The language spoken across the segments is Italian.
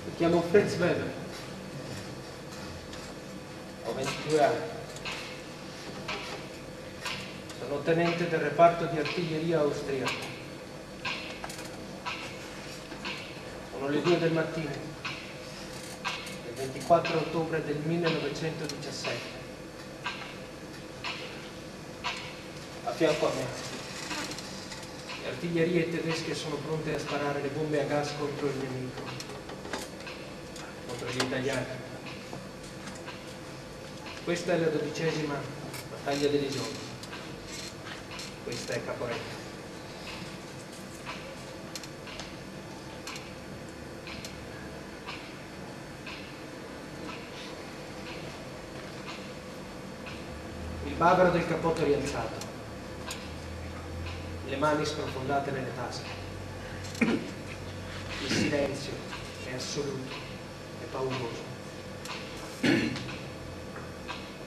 Mi chiamo Fritz Weber. Ho 22 anni. Sono tenente del reparto di artiglieria austriaca. Sono le 2 del mattino, del 24 ottobre del 1917. A fianco a me le artiglierie tedesche sono pronte a sparare le bombe a gas contro il nemico, contro gli italiani. Questa è la 12ª battaglia dell'Isonzo. Questa è Caporetto. Il bavero del cappotto rialzato, le mani sprofondate nelle tasche. Il silenzio è assoluto e pauroso.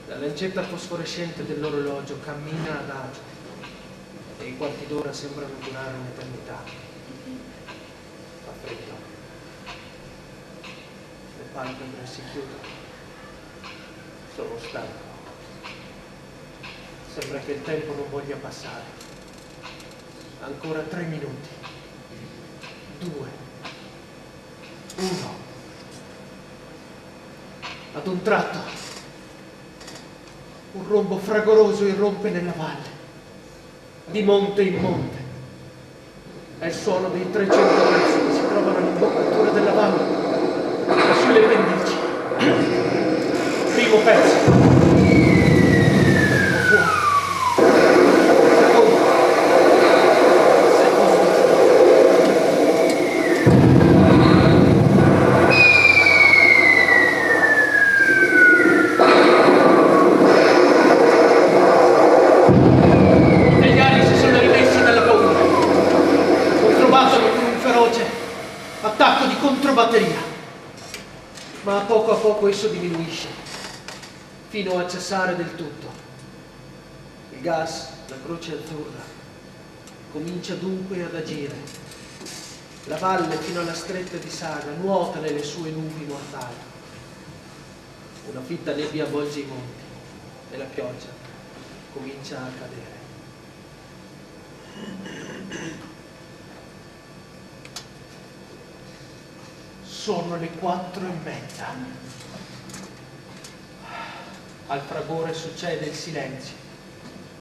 La lancetta fosforescente dell'orologio cammina adagio e i quarti d'ora sembrano durare un'eternità. Fa freddo. Le palpebre si chiudono. Sono stanco. Sembra che il tempo non voglia passare. Ancora 3 minuti. 2. 1. Ad un tratto, un rombo fragoroso irrompe nella valle, di monte in monte. È il suono dei 300 pezzi che si trovano all'imboccatura della valle, sulle pendici. Primo pezzo. Attacco di controbatteria, ma a poco esso diminuisce, fino a cessare del tutto. Il gas, la croce azzurra, comincia dunque ad agire. La valle fino alla stretta di Saga nuota nelle sue nubi mortali. Una fitta nebbia avvolge i monti e la pioggia comincia a cadere. Sono le 4:30. Al fragore succede il silenzio.